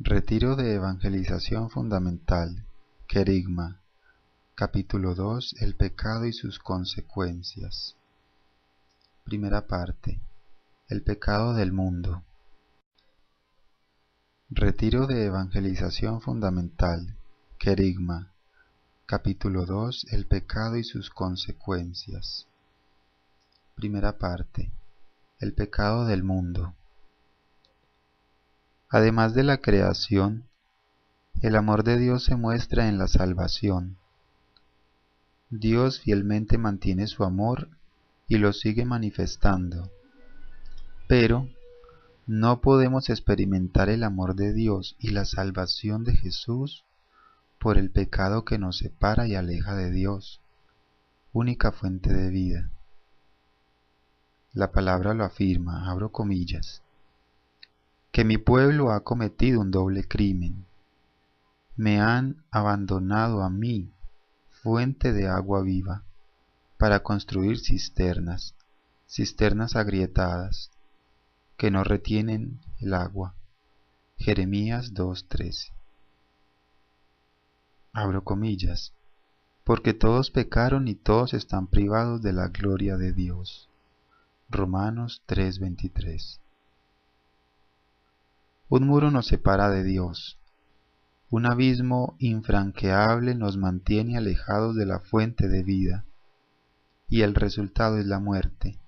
Retiro de Evangelización Fundamental, Querigma, Capítulo 2. El pecado y sus consecuencias. Primera parte. El pecado del mundo. Retiro de Evangelización Fundamental, Querigma, Capítulo 2. El pecado y sus consecuencias. Primera parte. El pecado del mundo. Además de la creación, el amor de Dios se muestra en la salvación. Dios fielmente mantiene su amor y lo sigue manifestando, pero no podemos experimentar el amor de Dios y la salvación de Jesús por el pecado que nos separa y aleja de Dios, única fuente de vida. La palabra lo afirma, abro comillas, que mi pueblo ha cometido un doble crimen. Me han abandonado a mí, fuente de agua viva, para construir cisternas agrietadas, que no retienen el agua. Jeremías 2:13. Abro comillas, porque todos pecaron y todos están privados de la gloria de Dios. Romanos 3:23. Un muro nos separa de Dios. Un abismo infranqueable nos mantiene alejados de la fuente de vida, y el resultado es la muerte.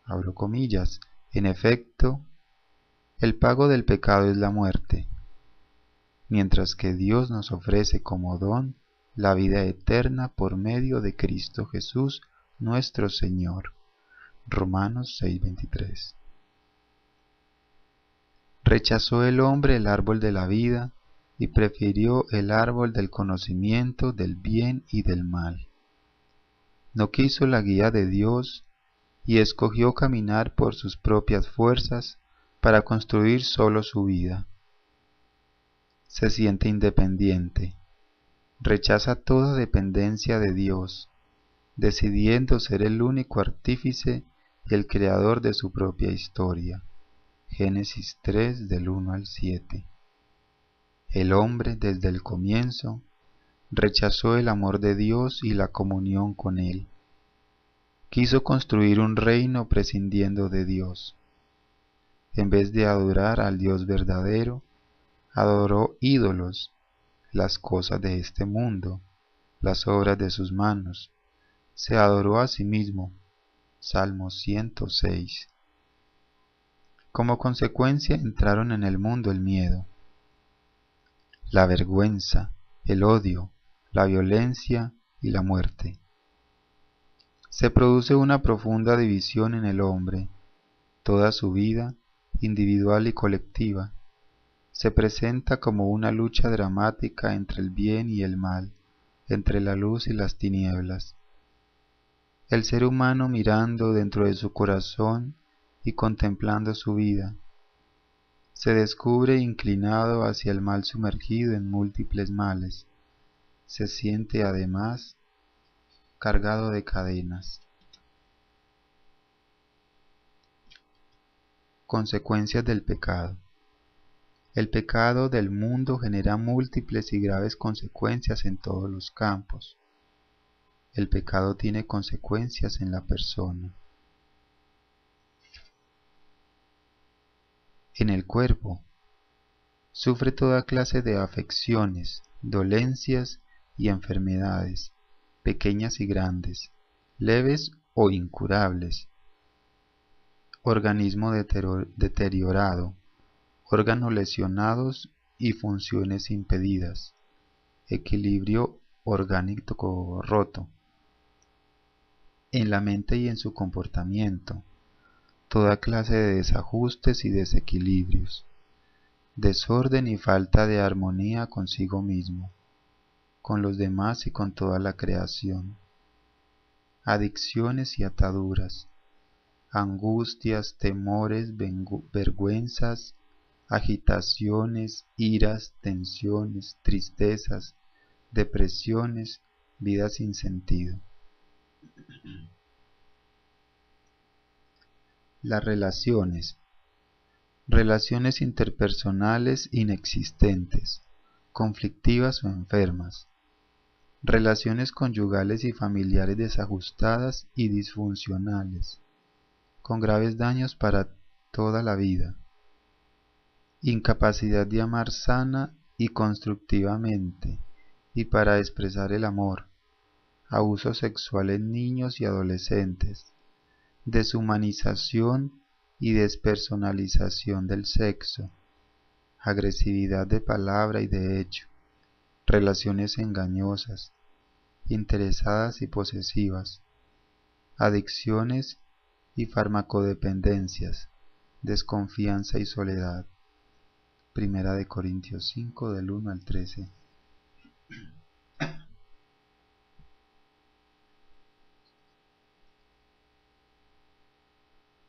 Abro comillas, en efecto, el pago del pecado es la muerte, mientras que Dios nos ofrece como don la vida eterna por medio de Cristo Jesús nuestro Señor. Romanos 6:23. Rechazó el hombre el árbol de la vida y prefirió el árbol del conocimiento del bien y del mal. No quiso la guía de Dios y escogió caminar por sus propias fuerzas para construir solo su vida. Se siente independiente, rechaza toda dependencia de Dios, decidiendo ser el único artífice y el creador de su propia historia. Génesis 3 del 1 al 7. El hombre, desde el comienzo, rechazó el amor de Dios y la comunión con Él. Quiso construir un reino prescindiendo de Dios. En vez de adorar al Dios verdadero, adoró ídolos, las cosas de este mundo, las obras de sus manos. Se adoró a sí mismo. Salmo 106. Como consecuencia entraron en el mundo el miedo, la vergüenza, el odio, la violencia y la muerte. Se produce una profunda división en el hombre. Toda su vida, individual y colectiva, se presenta como una lucha dramática entre el bien y el mal, entre la luz y las tinieblas. El ser humano mirando dentro de su corazón y contemplando su vida, se descubre inclinado hacia el mal sumergido en múltiples males. Se siente además cargado de cadenas. Consecuencias del pecado. El pecado del mundo genera múltiples y graves consecuencias en todos los campos. El pecado tiene consecuencias en la persona. En el cuerpo, sufre toda clase de afecciones, dolencias y enfermedades, pequeñas y grandes, leves o incurables. Organismo deteriorado, órganos lesionados y funciones impedidas, equilibrio orgánico roto. En la mente y en su comportamiento, toda clase de desajustes y desequilibrios, desorden y falta de armonía consigo mismo, con los demás y con toda la creación, adicciones y ataduras, angustias, temores, vergüenzas, agitaciones, iras, tensiones, tristezas, depresiones, vida sin sentido. Las relaciones. Relaciones interpersonales inexistentes, conflictivas o enfermas. Relaciones conyugales y familiares desajustadas y disfuncionales, con graves daños para toda la vida. Incapacidad de amar sana y constructivamente y para expresar el amor. Abuso sexual en niños y adolescentes. Deshumanización y despersonalización del sexo. Agresividad de palabra y de hecho. Relaciones engañosas, interesadas y posesivas. Adicciones y farmacodependencias. Desconfianza y soledad. Primera de Corintios 5, del 1 al 13.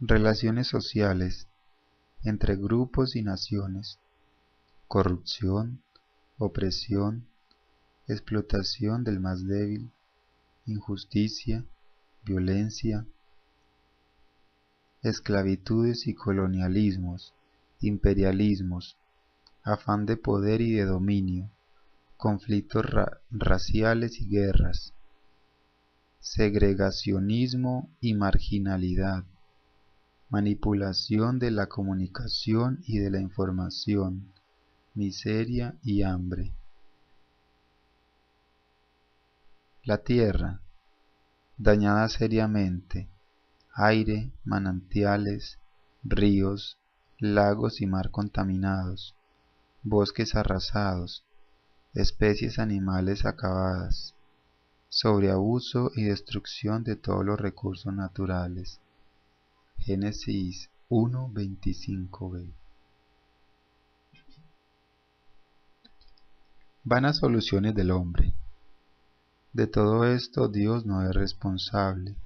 Relaciones sociales entre grupos y naciones. Corrupción, opresión, explotación del más débil, injusticia, violencia, esclavitudes y colonialismos, imperialismos, afán de poder y de dominio, conflictos raciales y guerras, segregacionismo y marginalidad, manipulación de la comunicación y de la información, miseria y hambre. La tierra, dañada seriamente, aire, manantiales, ríos, lagos y mar contaminados, bosques arrasados, especies animales acabadas, sobreabuso y destrucción de todos los recursos naturales. Génesis 1:25b. Vanas soluciones del hombre. De todo esto Dios no es responsable,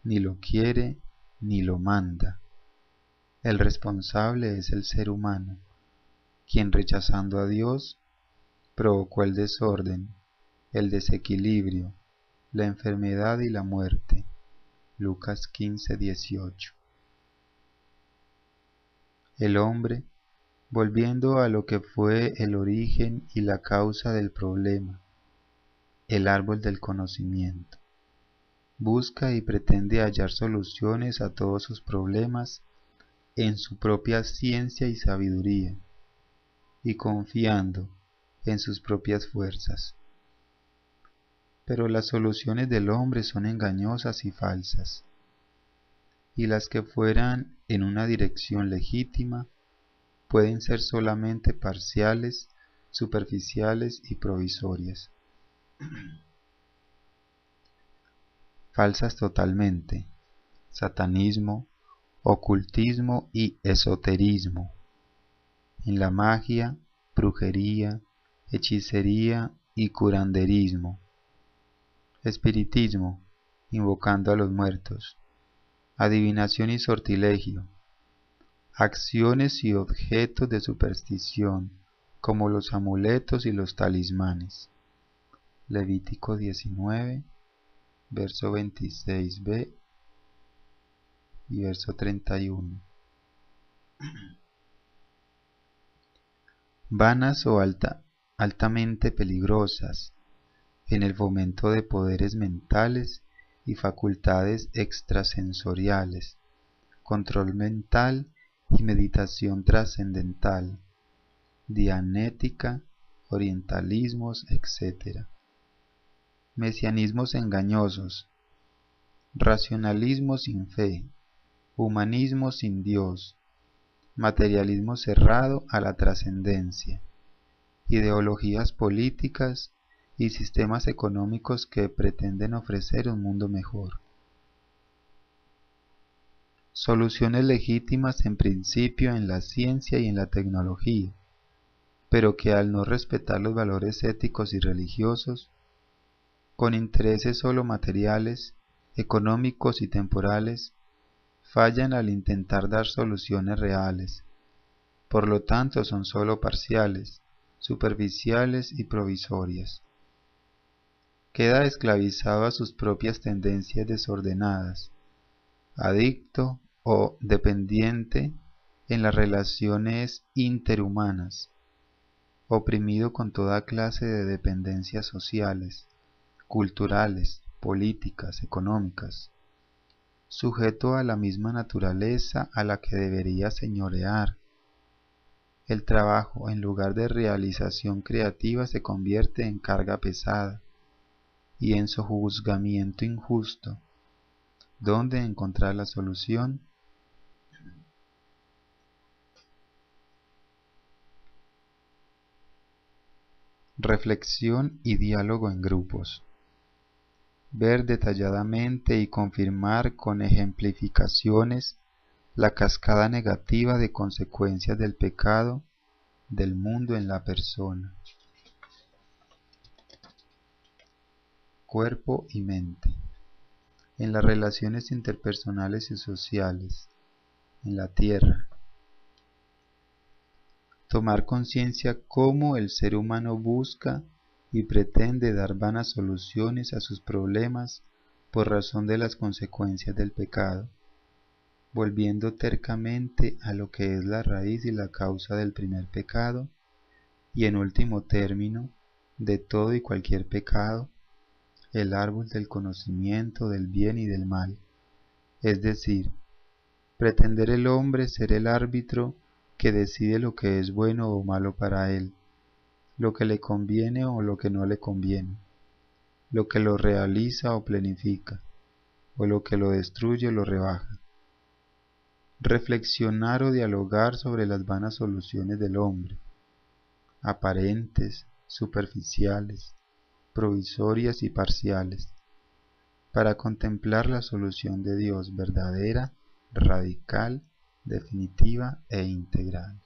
ni lo quiere ni lo manda. El responsable es el ser humano, quien rechazando a Dios provocó el desorden, el desequilibrio, la enfermedad y la muerte. Lucas 15:18. El hombre, volviendo a lo que fue el origen y la causa del problema, el árbol del conocimiento, busca y pretende hallar soluciones a todos sus problemas en su propia ciencia y sabiduría, y confiando en sus propias fuerzas. Pero las soluciones del hombre son engañosas y falsas, y las que fueran en una dirección legítima pueden ser solamente parciales, superficiales y provisorias. Falsas totalmente. Satanismo, ocultismo y esoterismo. En la magia, brujería, hechicería y curanderismo. Espiritismo, invocando a los muertos. Adivinación y sortilegio. Acciones y objetos de superstición, como los amuletos y los talismanes. Levítico 19, verso 26b y verso 31. Vanas o altamente peligrosas en el fomento de poderes mentales y facultades extrasensoriales, control mental y meditación trascendental, dianética, orientalismos, etc. Mesianismos engañosos, racionalismo sin fe, humanismo sin Dios, materialismo cerrado a la trascendencia, ideologías políticas y sistemas económicos que pretenden ofrecer un mundo mejor. Soluciones legítimas en principio en la ciencia y en la tecnología, pero que al no respetar los valores éticos y religiosos, con intereses solo materiales, económicos y temporales, fallan al intentar dar soluciones reales. Por lo tanto son solo parciales, superficiales y provisorias. Queda esclavizado a sus propias tendencias desordenadas, adicto o dependiente en las relaciones interhumanas, oprimido con toda clase de dependencias sociales, culturales, políticas, económicas, sujeto a la misma naturaleza a la que debería señorear. El trabajo, en lugar de realización creativa, se convierte en carga pesada y en sojuzgamiento injusto. ¿Dónde encontrar la solución? Reflexión y diálogo en grupos. Ver detalladamente y confirmar con ejemplificaciones la cascada negativa de consecuencias del pecado del mundo en la persona. Cuerpo y mente. En las relaciones interpersonales y sociales, en la tierra. Tomar conciencia cómo el ser humano busca y pretende dar vanas soluciones a sus problemas por razón de las consecuencias del pecado, volviendo tercamente a lo que es la raíz y la causa del primer pecado, y en último término, de todo y cualquier pecado, el árbol del conocimiento del bien y del mal, es decir, pretender el hombre ser el árbitro que decide lo que es bueno o malo para él, lo que le conviene o lo que no le conviene, lo que lo realiza o planifica, o lo que lo destruye o lo rebaja. Reflexionar o dialogar sobre las vanas soluciones del hombre, aparentes, superficiales, provisorias y parciales, para contemplar la solución de Dios verdadera, radical, definitiva e integral.